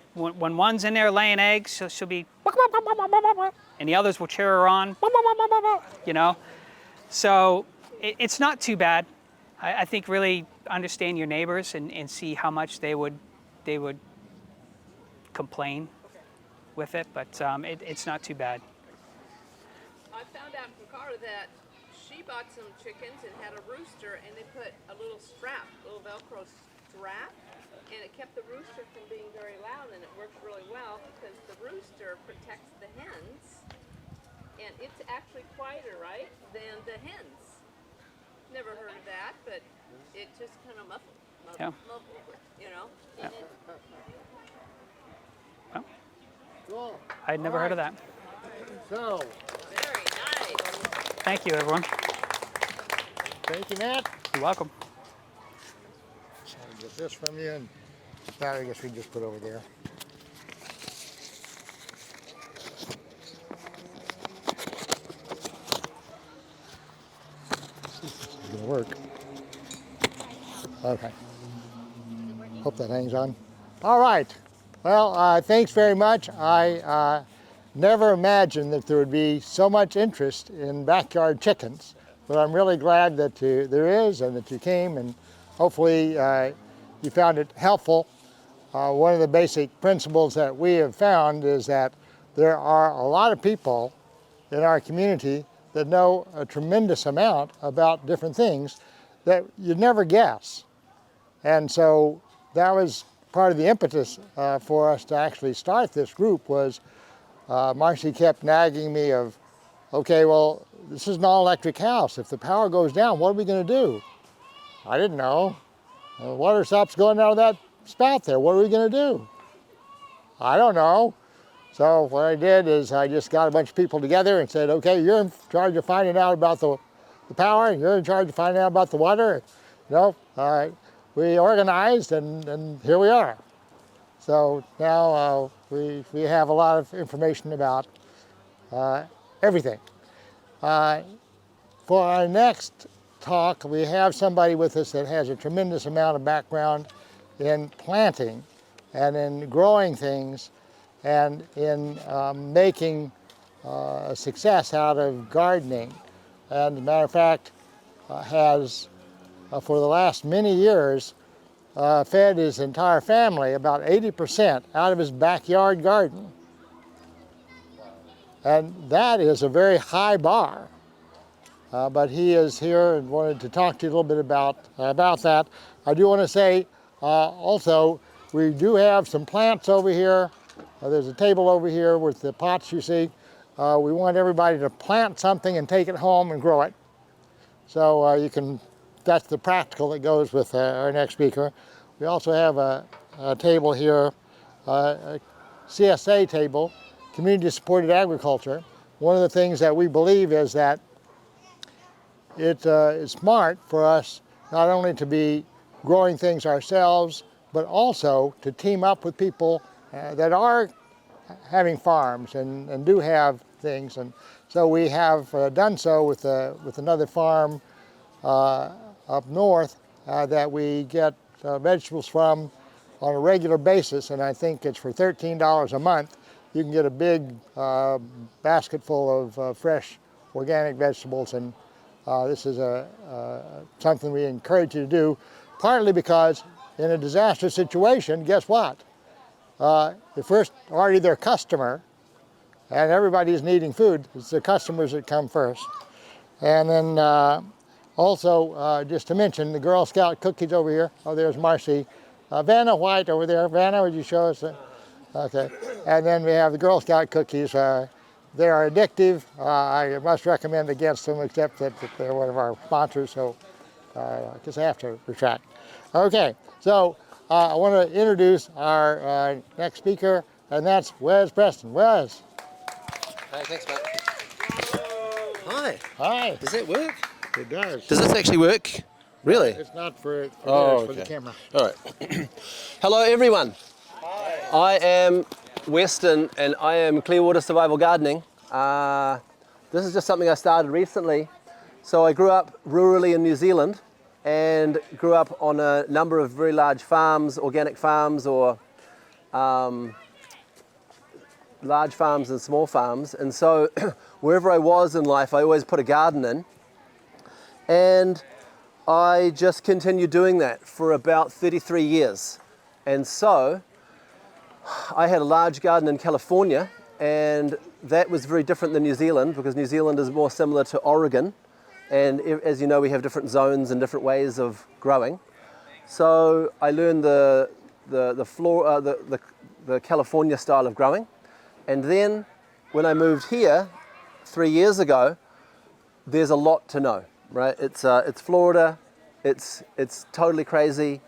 one's in there laying eggs. So she'll be, and the others will cheer her on, So it's not too bad. I think really understand your neighbors and see how much they would complain with it, but it's not too bad. I found out from Cara that she bought some chickens and had a rooster, and they put a little strap, little Velcro strap, and it kept the rooster from being very loud, and it works really well because the rooster protects the hens, and it's actually quieter, right, than the hens. Never heard of that, but it just kind of muffled, Yeah. And Well, Cool. I'd never heard of that. So, very nice. Thank you, everyone. thank you, Matt. You're welcome. So I'll get this from you, and that I guess we just put over there. It's gonna work. Okay. Hope that hangs on. All right. Well, thanks very much. I never imagined that there would be so much interest in backyard chickens, but I'm really glad that there is and that you came, and hopefully you found it helpful. One of the basic principles that we have found is that there are a lot of people in our community that know a tremendous amount about different things that you'd never guess. And so that was part of the impetus for us to actually start this group was Marcy kept nagging me of, okay, well, this is an all-electric house. If the power goes down, what are we going to do? I didn't know. The water stops going out of that spout there. What are we going to do? I don't know. So what I did is I just got a bunch of people together and said, okay, you're in charge of finding out about the power, and you're in charge of finding out about the water. You know, we organized, and here we are. So now we have a lot of information about everything. For our next talk, we have somebody with us that has a tremendous amount of background in planting and in growing things and in making a success out of gardening. And as a matter of fact, has for the last many years fed his entire family about 80% out of his backyard garden. And that is a very high bar. But he is here and wanted to talk to you a little bit about that. I do want to say also, we do have some plants over here. There's a table over here with the pots you see. We want everybody to plant something and take it home and grow it. So you can, that's the practical that goes with our next speaker. We also have a table here, a CSA table, Community Supported Agriculture. One of the things that we believe is that it is smart for us not only to be growing things ourselves, but also to team up with people that are having farms and do have things. And so we have done so with another farm up north that we get vegetables from on a regular basis, and I think it's for $13 a month. You can get a big basket full of fresh organic vegetables, and this is something we encourage you to do, partly because in a disaster situation, guess what? You're first already their customer, and everybody's needing food. It's the customers that come first. And then also, just to mention, the Girl Scout cookies over here. Oh, there's Marcy. Vanna White over there. Vanna, would you show us? Okay. And then we have the Girl Scout cookies. They are addictive. I must recommend against them, except that they're one of our sponsors, so I guess I have to retract. Okay, so I want to introduce our next speaker, and that's Wes Preston. Wes. Hey, thanks, mate. Hi. Hi. Does that work? It does. Does this actually work? Really? It's not for okay. for the camera. All right. Hello, everyone. Hi. I am Winston, and I am Clearwater Survival Gardening. This is just something I started recently. So I grew up rurally in New Zealand and grew up on a number of very large farms, organic farms, or large farms and small farms. And so wherever I was in life, I always put a garden in. And I just continued doing that for about 33 years. And so I had a large garden in California, and that was very different than New Zealand, because New Zealand is more similar to Oregon. And as you know, we have different zones and different ways of growing. So I learned the California style of growing. And then when I moved here 3 years ago, there's a lot to know, right? It's Florida, it's totally crazy,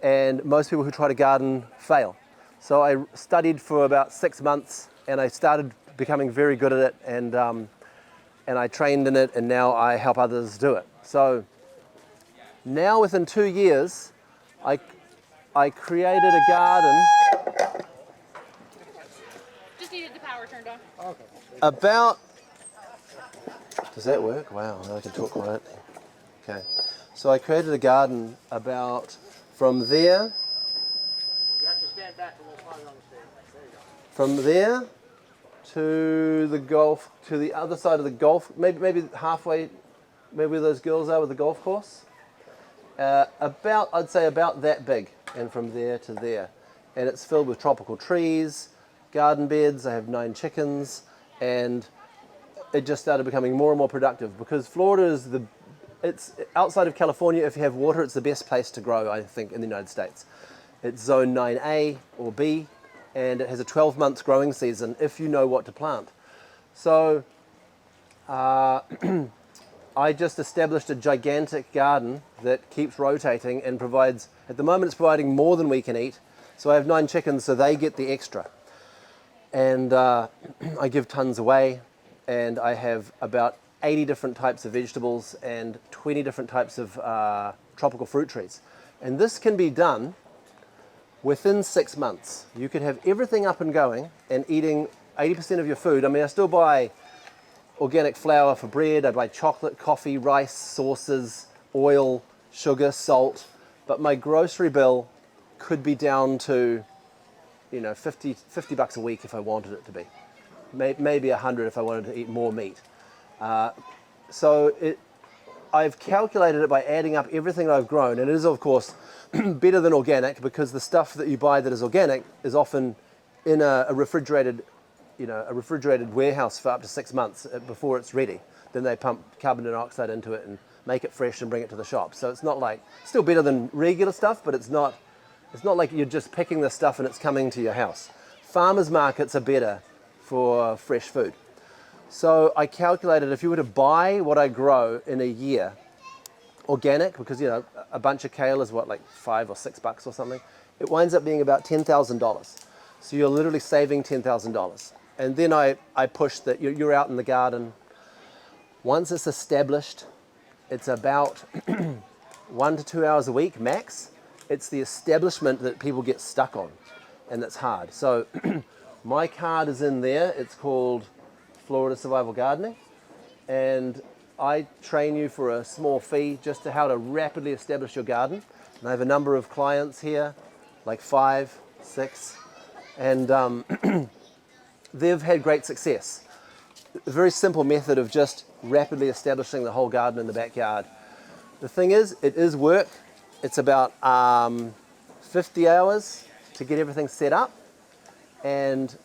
and most people who try to garden fail. So I studied for about 6 months, and I started becoming very good at it, and I trained in it, and now I help others do it. So now within 2 years, I created a garden. Just needed the power turned on. Okay. About, does that work? Wow, now I can talk quietly. Okay, so I created a garden about from there. You have to stand back a little farther on the stage. There you go. From there to the other side of the golf, maybe halfway, maybe where those girls are with the golf course. I'd say about that big, and from there to there. And it's filled with tropical trees, garden beds, I have 9 chickens, and it just started becoming more and more productive because Florida is it's outside of California, if you have water, it's the best place to grow, I think, in the United States. It's zone 9A or B, and it has a 12 months growing season if you know what to plant. So I just established a gigantic garden that keeps rotating and provides, at the moment it's providing more than we can eat. So I have 9 chickens, so they get the extra. And I give tons away, and I have about 80 different types of vegetables and 20 different types of tropical fruit trees. And this can be done within 6 months. You could have everything up and going and eating 80% of your food. I mean, I still buy organic flour for bread, I buy chocolate, coffee, rice, sauces, oil, sugar, salt, but my grocery bill could be down to, you know, 50 bucks a week if I wanted it to be. Maybe 100 if I wanted to eat more meat. I've calculated it by adding up everything that I've grown, and it is of course better than organic because the stuff that you buy that is organic is often in a refrigerated warehouse for up to 6 months before it's ready. Then they pump carbon dioxide into it and make it fresh and bring it to the shop. So it's not like, still better than regular stuff, but it's not like you're just picking the stuff and it's coming to your house. Farmers markets are better for fresh food. So I calculated if you were to buy what I grow in a year, organic, because you know a bunch of kale is what, like $5 or $6 or something, it winds up being about $10,000. So you're literally saving $10,000. And then I push that you're out in the garden. Once it's established, it's about 1 to 2 hours a week max. It's the establishment that people get stuck on, and that's hard. So my card is in there. It's called Florida Survival Gardening, and I train you for a small fee just to how to rapidly establish your garden. And I have a number of clients here, like 5, 6, and they've had great success. A very simple method of just rapidly establishing the whole garden in the backyard. The thing is, it is work. It's about 50 hours to get everything set up, and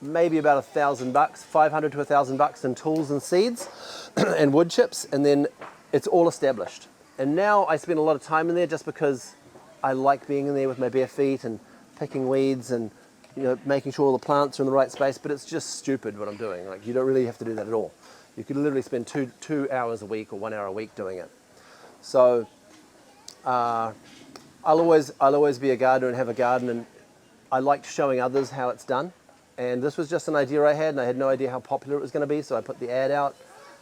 maybe about $1,000, $500 to $1,000 in tools and seeds and wood chips, and then it's all established. And now I spend a lot of time in there just because I like being in there with my bare feet and picking weeds and making sure all the plants are in the right space, but it's just stupid what I'm doing. Like, you don't really have to do that at all. You could literally spend two hours a week or 1 hour a week doing it. So I'll always be a gardener and have a garden, and I liked showing others how it's done. And this was just an idea I had, and I had no idea how popular it was going to be, so I put the ad out.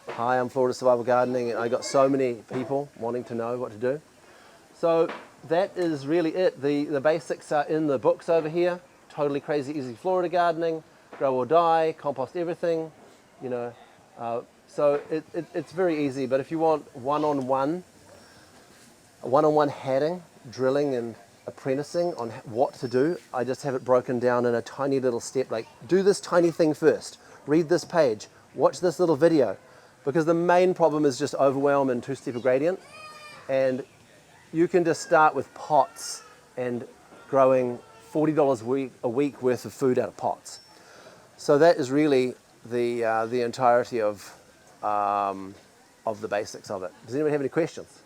Hi, I'm Florida Survival Gardening, and I got so many people wanting to know what to do. So that is really it. The basics are in the books over here. Totally Crazy Easy Florida Gardening, Grow or Die, Compost Everything, so it's very easy. But if you want one-on-one hatting, drilling and apprenticing on what to do, I just have it broken down in a tiny little step, like do this tiny thing first, read this page, watch this little video, because the main problem is just overwhelm and two-step gradient. And you can just start with pots and growing $40 a week worth of food out of pots. So that is really the entirety of the basics of it. Does anybody have any questions?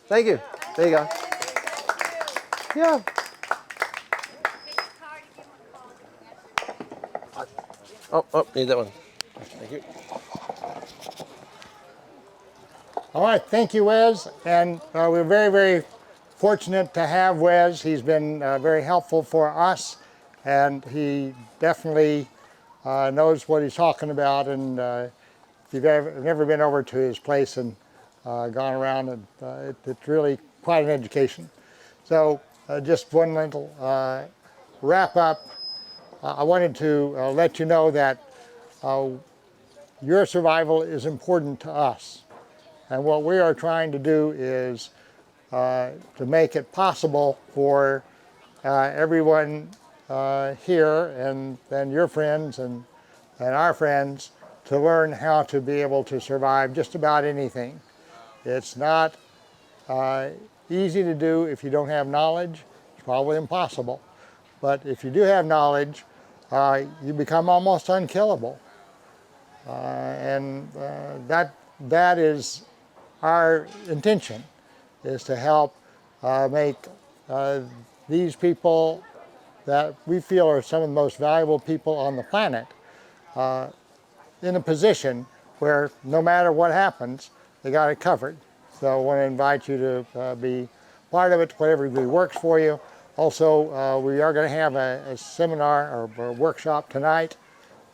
Thank you. There you go. Yeah. Oh, need that one. Thank you. All right, thank you, Wes. And we're very, very fortunate to have Wes. He's been very helpful for us, and he definitely knows what he's talking about. And if you've never been over to his place and gone around, and it's really quite an education. So just one little wrap up. I wanted to let you know that your survival is important to us. And what we are trying to do is to make it possible for everyone here, and then your friends and our friends, to learn how to be able to survive just about anything. It's not easy to do if you don't have knowledge. It's probably impossible. But if you do have knowledge, you become almost unkillable. And that is our intention, is to help make these people that we feel are some of the most valuable people on the planet in a position where no matter what happens, they got it covered. So I want to invite you to be part of it, whatever works for you. Also, we are going to have a seminar or a workshop tonight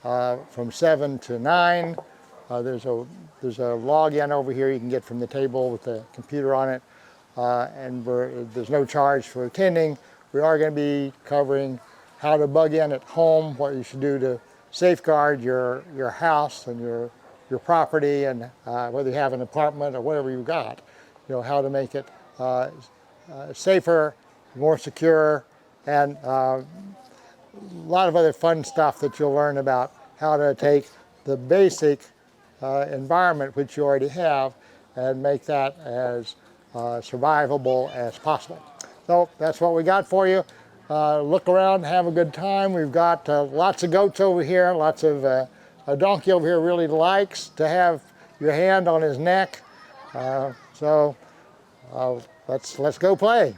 from 7 to 9. There's a login over here you can get from the table with the computer on it. And there's no charge for attending. We are going to be covering how to bug in at home, what you should do to safeguard your house and your property, and whether you have an apartment or whatever you've got, how to make it safer, more secure, and a lot of other fun stuff that you'll learn about how to take the basic environment which you already have and make that as survivable as possible. So that's what we got for you. Look around, have a good time. We've got lots of goats over here, lots of a donkey over here really likes to have your hand on his neck. So let's go play.